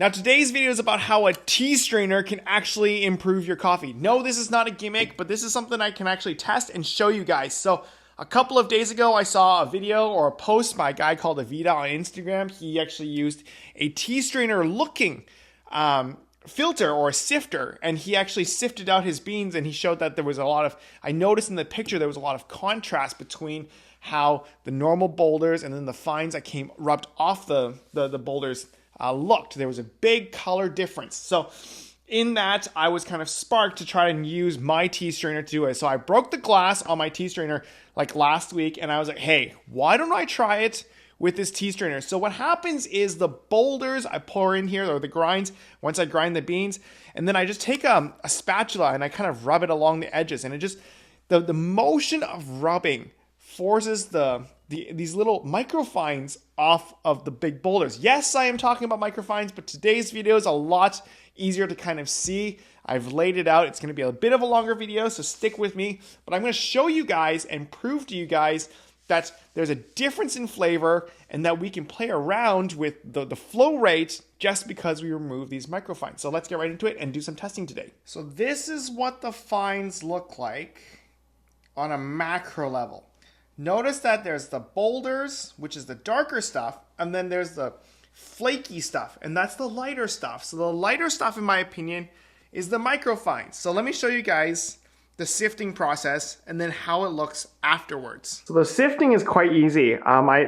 Now today's video is about how a tea strainer can actually improve your coffee. No, this is not a gimmick, but this is something I can actually test and show you guys. So a couple of days ago, I saw a video or a post by a guy called Avita on Instagram. He actually used a tea strainer looking filter or a sifter, and he actually sifted out his beans, and he showed that there was a lot of, I noticed in the picture there was a lot of contrast between how the normal boulders and then the fines that came rubbed off the boulders looked. There was a big color difference. So in that, I was kind of sparked to try and use my tea strainer to do it. So I broke the glass on my tea strainer like last week, and I was like, hey, why don't I try it with this tea strainer? So what happens is the boulders I pour in here, or the grinds, once I grind the beans, and then I just take a spatula and I kind of rub it along the edges, and it just, the motion of rubbing forces these little microfines off of the big boulders. Yes, I am talking about microfines, but today's video is a lot easier to kind of see. I've laid it out. It's going to be a bit of a longer video, so stick with me. But I'm going to show you guys and prove to you guys that there's a difference in flavor and that we can play around with the flow rate just because we remove these microfines. So let's get right into it and do some testing today. So this is what the fines look like on a macro level. Notice that there's the boulders, which is the darker stuff, and then there's the flaky stuff, and that's the lighter stuff. So the lighter stuff, in my opinion, is the microfines. So let me show you guys the sifting process and then how it looks afterwards. So the sifting is quite easy.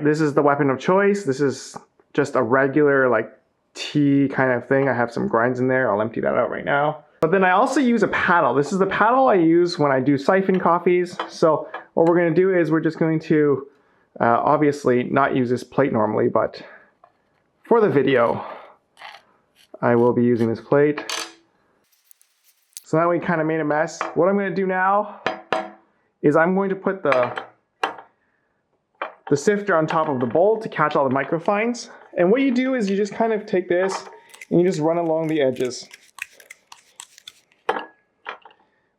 This is the weapon of choice. This is just a regular like tea kind of thing. I have some grinds in there. I'll empty that out right now. But then I also use a paddle. This is the paddle I use when I do siphon coffees. So what we're going to do is we're just going to obviously not use this plate normally, but for the video, I will be using this plate. So now we kind of made a mess. What I'm going to do now is I'm going to put the sifter on top of the bowl to catch all the microfines. And what you do is you just kind of take this and you just run along the edges.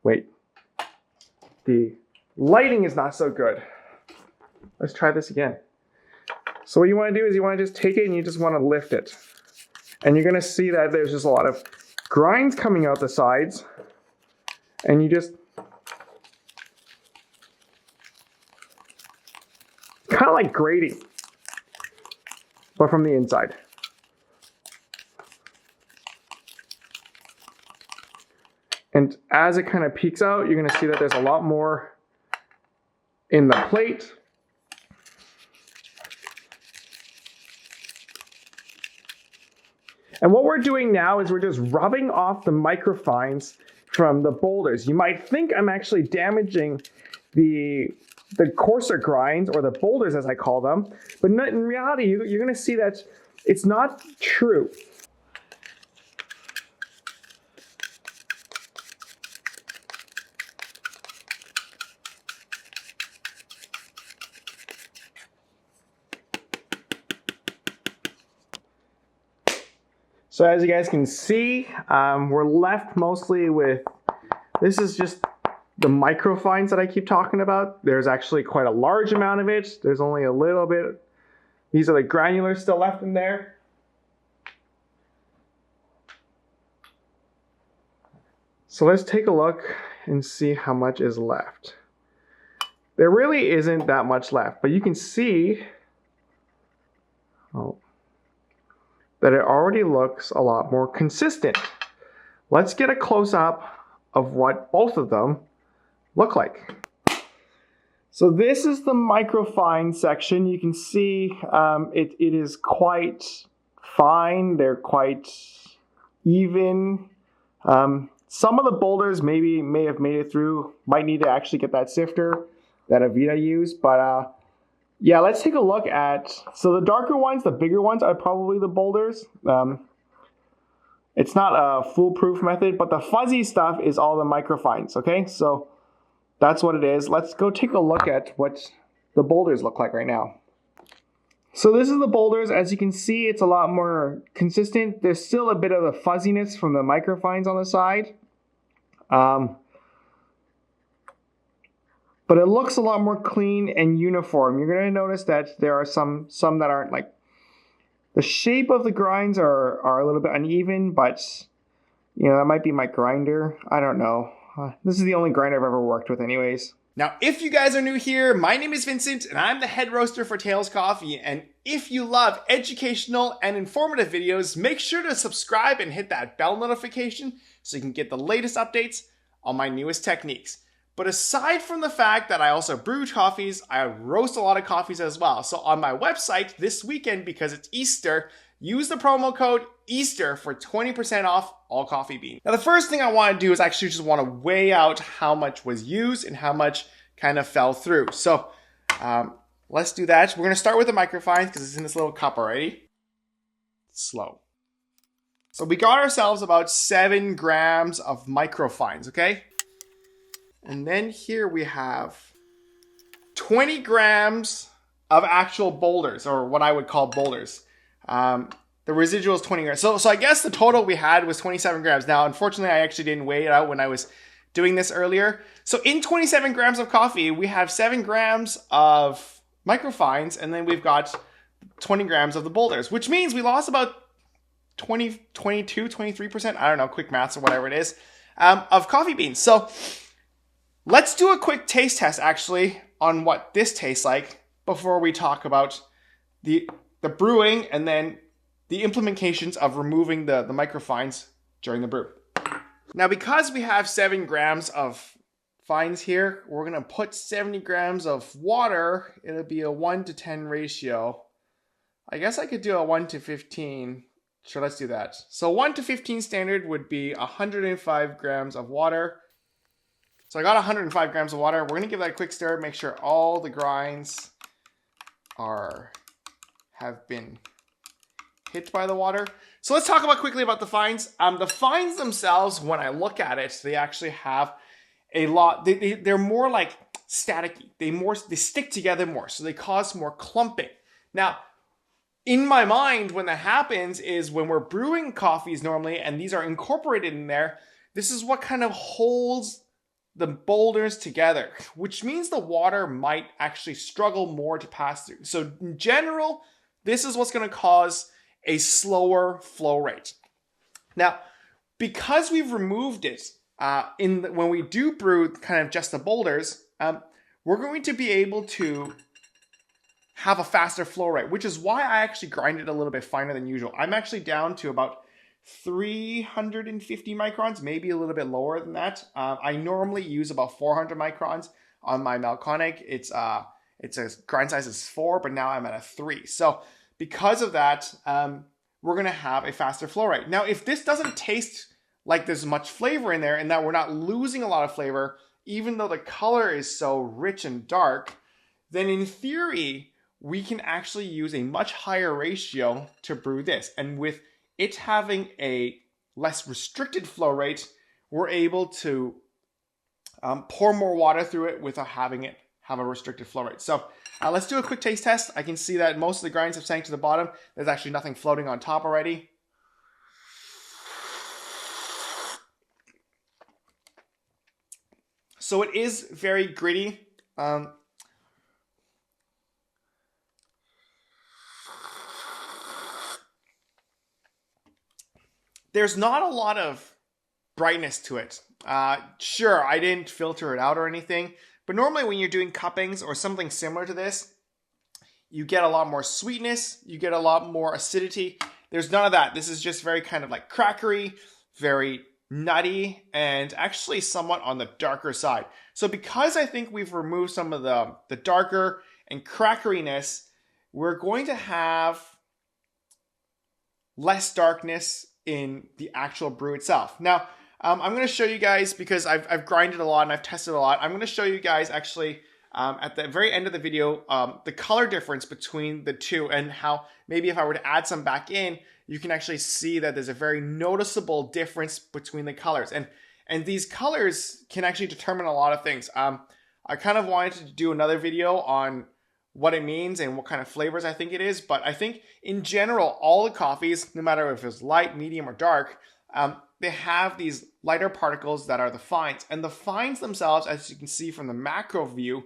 Wait, the lighting is not so good. Let's try this again. So what you want to do is you want to just take it and you just want to lift it. And you're going to see that there's just a lot of grinds coming out the sides. And you just kind of like grating, but from the inside. And as it kind of peeks out, you're going to see that there's a lot more in the plate. And what we're doing now is we're just rubbing off the microfines from the boulders. You might think I'm actually damaging the coarser grinds, or the boulders as I call them, but in reality, you're going to see that it's not true. So as you guys can see, we're left mostly with, this is just the microfines that I keep talking about. There's actually quite a large amount of it. There's only a little bit. These are the granulars still left in there. So let's take a look and see how much is left. There really isn't that much left, but you can see, that it already looks a lot more consistent. Let's get a close-up of what both of them look like. So this is the microfine section. You can see it is quite fine. They're quite even. Some of the boulders may have made it through. Might need to actually get that sifter that Avita used, but yeah, let's take a look at, so the darker ones, the bigger ones are probably the boulders. It's not a foolproof method, but the fuzzy stuff is all the microfines, okay? So that's what it is. Let's go take a look at what the boulders look like right now. So this is the boulders. As you can see, it's a lot more consistent. There's still a bit of the fuzziness from the microfines on the side. But it looks a lot more clean and uniform. You're going to notice that there are some that aren't like The shape of the grinds are a little bit uneven, but you know, that might be my grinder. I don't know. This is the only grinder I've ever worked with anyways. Now, if you guys are new here, my name is Vincent and I'm the head roaster for Tales Coffee. And if you love educational and informative videos, make sure to subscribe and hit that bell notification so you can get the latest updates on my newest techniques. But aside from the fact that I also brew coffees, I roast a lot of coffees as well. So on my website this weekend, because it's Easter, use the promo code Easter for 20% off all coffee beans. Now the first thing I want to do is actually just want to weigh out how much was used and how much kind of fell through. So let's do that. We're going to start with the MicroFines because it's in this little cup already. Slow. So we got ourselves about 7 grams of MicroFines, okay? And then here we have 20 grams of actual boulders, or what I would call boulders. The residual is 20 grams. So I guess the total we had was 27 grams. Now, unfortunately, I actually didn't weigh it out when I was doing this earlier. So in 27 grams of coffee, we have 7 grams of MicroFines, and then we've got 20 grams of the boulders, which means we lost about 23%, I don't know, quick maths or whatever it is, of coffee beans. So let's do a quick taste test actually on what this tastes like before we talk about the brewing and then the implications of removing the MicroFines during the brew. Now, because we have 7 grams of fines here, we're going to put 70 grams of water. It'll be a 1-to-10 ratio. I guess I could do a 1-to-15. Sure, let's do that. So 1-to-15 standard would be 105 grams of water. So I got 105 grams of water. We're going to give that a quick stir, make sure all the grinds have been hit by the water. So let's talk quickly about the fines. The fines themselves, when I look at it, they actually have a lot. They're more like staticky. They stick together more, so they cause more clumping. Now, in my mind, when that happens is when we're brewing coffees normally, and these are incorporated in there. This is what kind of holds the boulders together, which means the water might actually struggle more to pass through. So in general, this is what's going to cause a slower flow rate. Now, because we've removed it when we do brew kind of just the boulders, we're going to be able to have a faster flow rate, which is why I actually grind it a little bit finer than usual. I'm actually down to about 350 microns, maybe a little bit lower than that. I normally use about 400 microns on my Malconic. It's a grind size is 4, but now I'm at a 3. So because of that, we're going to have a faster flow rate. Now, if this doesn't taste like there's much flavor in there and that we're not losing a lot of flavor, even though the color is so rich and dark, then in theory, we can actually use a much higher ratio to brew this. And with it having a less restricted flow rate, we're able to pour more water through it without having it have a restricted flow rate. So let's do a quick taste test. I can see that most of the grinds have sank to the bottom. There's actually nothing floating on top already. So it is very gritty. There's not a lot of brightness to it. Sure, I didn't filter it out or anything, but normally when you're doing cuppings or something similar to this, you get a lot more sweetness, you get a lot more acidity. There's none of that. This is just very kind of like crackery, very nutty, and actually somewhat on the darker side. So because I think we've removed some of the darker and crackeriness, we're going to have less darkness in the actual brew itself. Now, I'm going to show you guys, because I've grinded a lot and I've tested a lot. I'm going to show you guys actually at the very end of the video the color difference between the two, and how maybe if I were to add some back in, you can actually see that there's a very noticeable difference between the colors. And these colors can actually determine a lot of things. I kind of wanted to do another video on what it means and what kind of flavors I think it is. But I think in general, all the coffees, no matter if it's light, medium, or dark, they have these lighter particles that are the fines. And the fines themselves, as you can see from the macro view,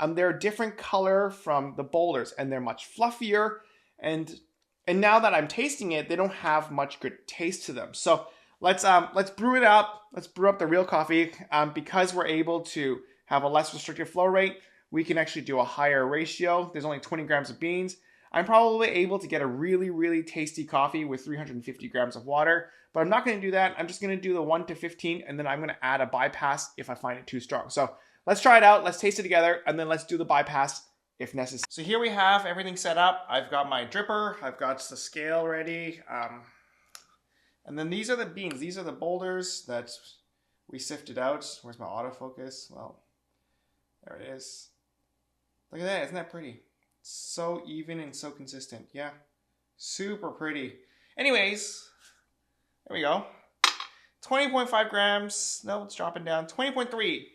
they're a different color from the boulders, and they're much fluffier. And And now that I'm tasting it, they don't have much good taste to them. So let's brew it up. Let's brew up the real coffee. Because we're able to have a less restricted flow rate, we can actually do a higher ratio. There's only 20 grams of beans. I'm probably able to get a really, really tasty coffee with 350 grams of water, but I'm not going to do that. I'm just going to do the 1 to 15, and then I'm going to add a bypass if I find it too strong. So let's try it out. Let's taste it together, and then let's do the bypass if necessary. So here we have everything set up. I've got my dripper. I've got the scale ready. And then these are the beans. These are the boulders that we sifted out. Where's my autofocus? Well, there it is. Look at that. Isn't that pretty? So even and so consistent. Yeah, super pretty. Anyways, there we go. 20.5 grams. No, it's dropping down. 20.3.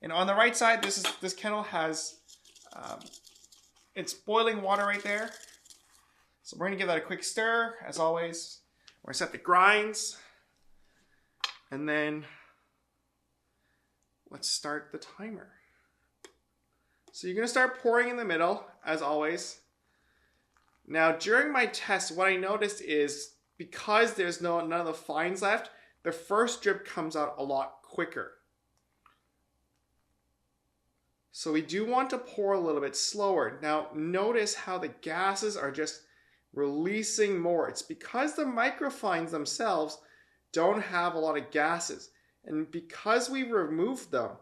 And on the right side, this kettle has it's boiling water right there. So we're gonna give that a quick stir, as always. We're gonna set the grinds, and then let's start the timer. So you're gonna start pouring in the middle, as always. Now, during my test, what I noticed is because there's none of the fines left, the first drip comes out a lot quicker. So we do want to pour a little bit slower. Now, notice how the gases are just releasing more. It's because the MicroFines themselves don't have a lot of gases. And because we removed them,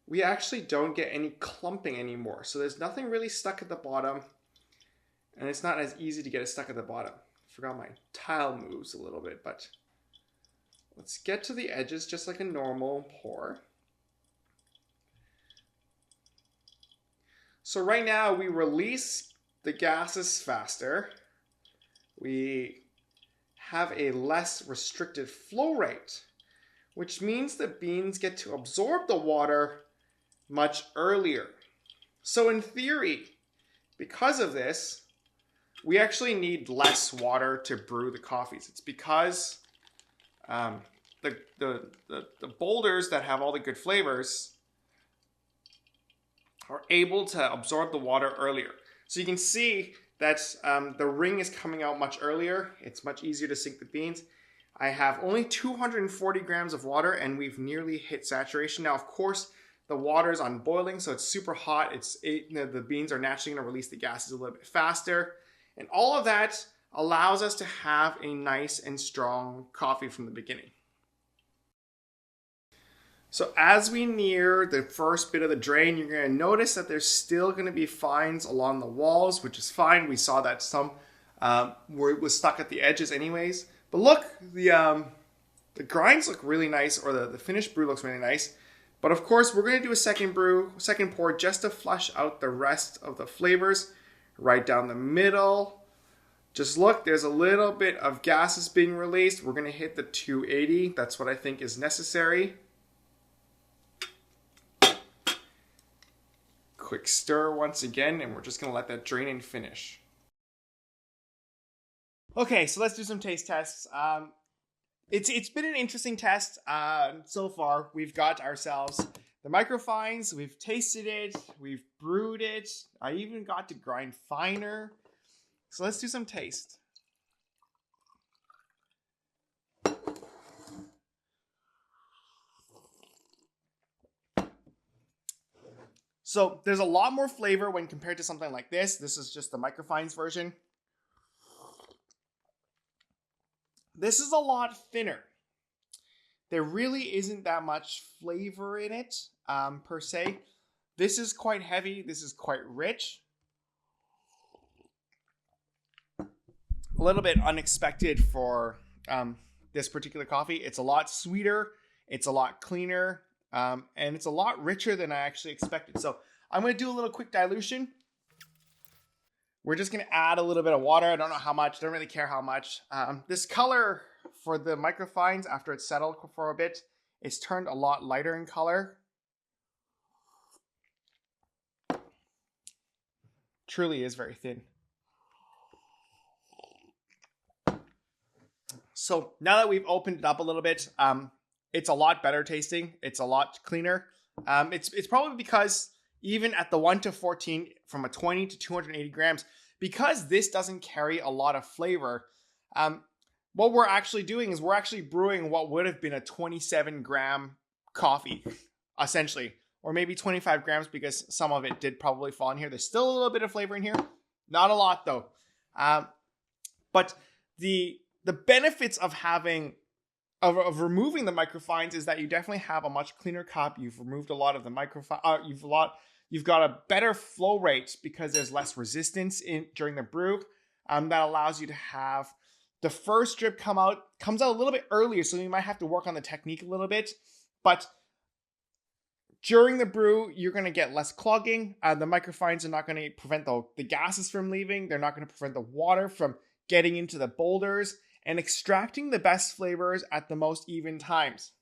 we actually don't get any clumping anymore. So there's nothing really stuck at the bottom, and it's not as easy to get it stuck at the bottom. I forgot my tile moves a little bit, but let's get to the edges just like a normal pour. So right now we release the gases faster. We have a less restricted flow rate, which means the beans get to absorb the water much earlier. So in theory, because of this, we actually need less water to brew the coffees. It's because the boulders that have all the good flavors are able to absorb the water earlier. So you can see that the ring is coming out much earlier. It's much easier to sink the beans. I have only 240 grams of water, and we've nearly hit saturation. Now, of course, the water is on boiling, so it's super hot. The beans are naturally going to release the gases a little bit faster. And all of that allows us to have a nice and strong coffee from the beginning. So as we near the first bit of the drain, you're going to notice that there's still going to be fines along the walls, which is fine. We saw that some where it was stuck at the edges anyways. But look, the grinds look really nice, or the finished brew looks really nice. But of course, we're going to do a second pour, just to flush out the rest of the flavors right down the middle. Just look, there's a little bit of gases being released. We're going to hit the 280. That's what I think is necessary. Quick stir once again, and we're just going to let that drain and finish. Okay, so let's do some taste tests. It's been an interesting test so far. We've got ourselves the MicroFines. We've tasted it. We've brewed it. I even got to grind finer. So let's do some taste. So there's a lot more flavor when compared to something like this. This is just the MicroFines version. This is a lot thinner. There really isn't that much flavor in it, per se. This is quite heavy. This is quite rich. A little bit unexpected for this particular coffee. It's a lot sweeter. It's a lot cleaner. And it's a lot richer than I actually expected. So I'm going to do a little quick dilution. We're just going to add a little bit of water. I don't know how much. Don't really care how much. This color for the MicroFines, after it's settled for a bit, it's turned a lot lighter in color. Truly is very thin. So now that we've opened it up a little bit, it's a lot better tasting. It's a lot cleaner. It's probably because even at the 1 to 14, from a 20 to 280 grams, because this doesn't carry a lot of flavor, what we're actually doing is we're actually brewing what would have been a 27-gram coffee, essentially. Or maybe 25 grams because some of it did probably fall in here. There's still a little bit of flavor in here. Not a lot though. But the benefits of having of removing the microfines is that you definitely have a much cleaner cup. You've removed a lot of the microfine. You've got a better flow rate because there's less resistance during the brew. That allows you to have the first drip comes out a little bit earlier, so you might have to work on the technique a little bit. But during the brew, you're going to get less clogging. The microfines are not going to prevent the gases from leaving. They're not going to prevent the water from getting into the boulders and extracting the best flavors at the most even times.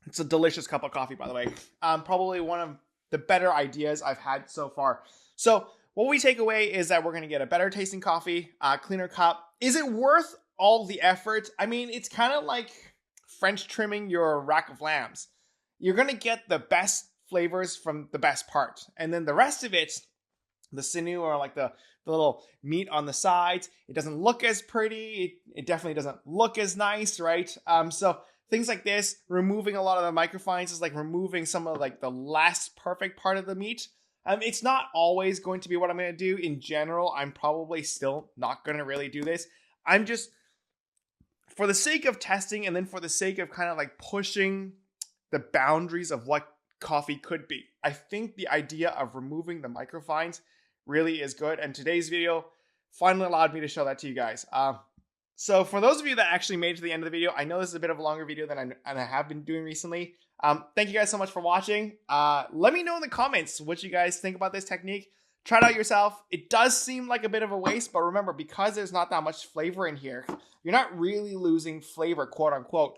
It's a delicious cup of coffee, by the way. Probably one of the better ideas I've had so far. So what we take away is that we're going to get a better tasting coffee, cleaner cup. Is it worth all the effort? I mean, it's kind of like French trimming your rack of lambs. You're going to get the best flavors from the best part. And then the rest of it, the sinew or like the little meat on the sides, it doesn't look as pretty. It definitely doesn't look as nice, right? So things like this, removing a lot of the microfines is like removing some of like the less perfect part of the meat. It's not always going to be what I'm going to do. In general, I'm probably still not going to really do this. I'm just, for the sake of testing and then for the sake of kind of like pushing the boundaries of what coffee could be, I think the idea of removing the microfines really is good. And today's video finally allowed me to show that to you guys. So for those of you that actually made it to the end of the video, I know this is a bit of a longer video than I have been doing recently. Thank you guys so much for watching. Let me know in the comments what you guys think about this technique. Try it out yourself. It does seem like a bit of a waste, but remember, because there's not that much flavor in here, you're not really losing flavor, quote unquote.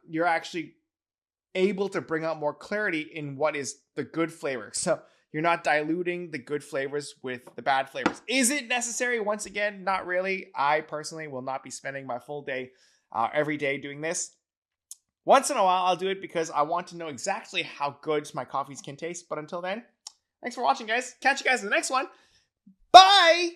You're actually able to bring out more clarity in what is the good flavor. So you're not diluting the good flavors with the bad flavors. Is it necessary? Once again, not really. I personally will not be spending my full day every day doing this. Once in a while, I'll do it because I want to know exactly how good my coffees can taste. But until then, thanks for watching, guys. Catch you guys in the next one. Bye!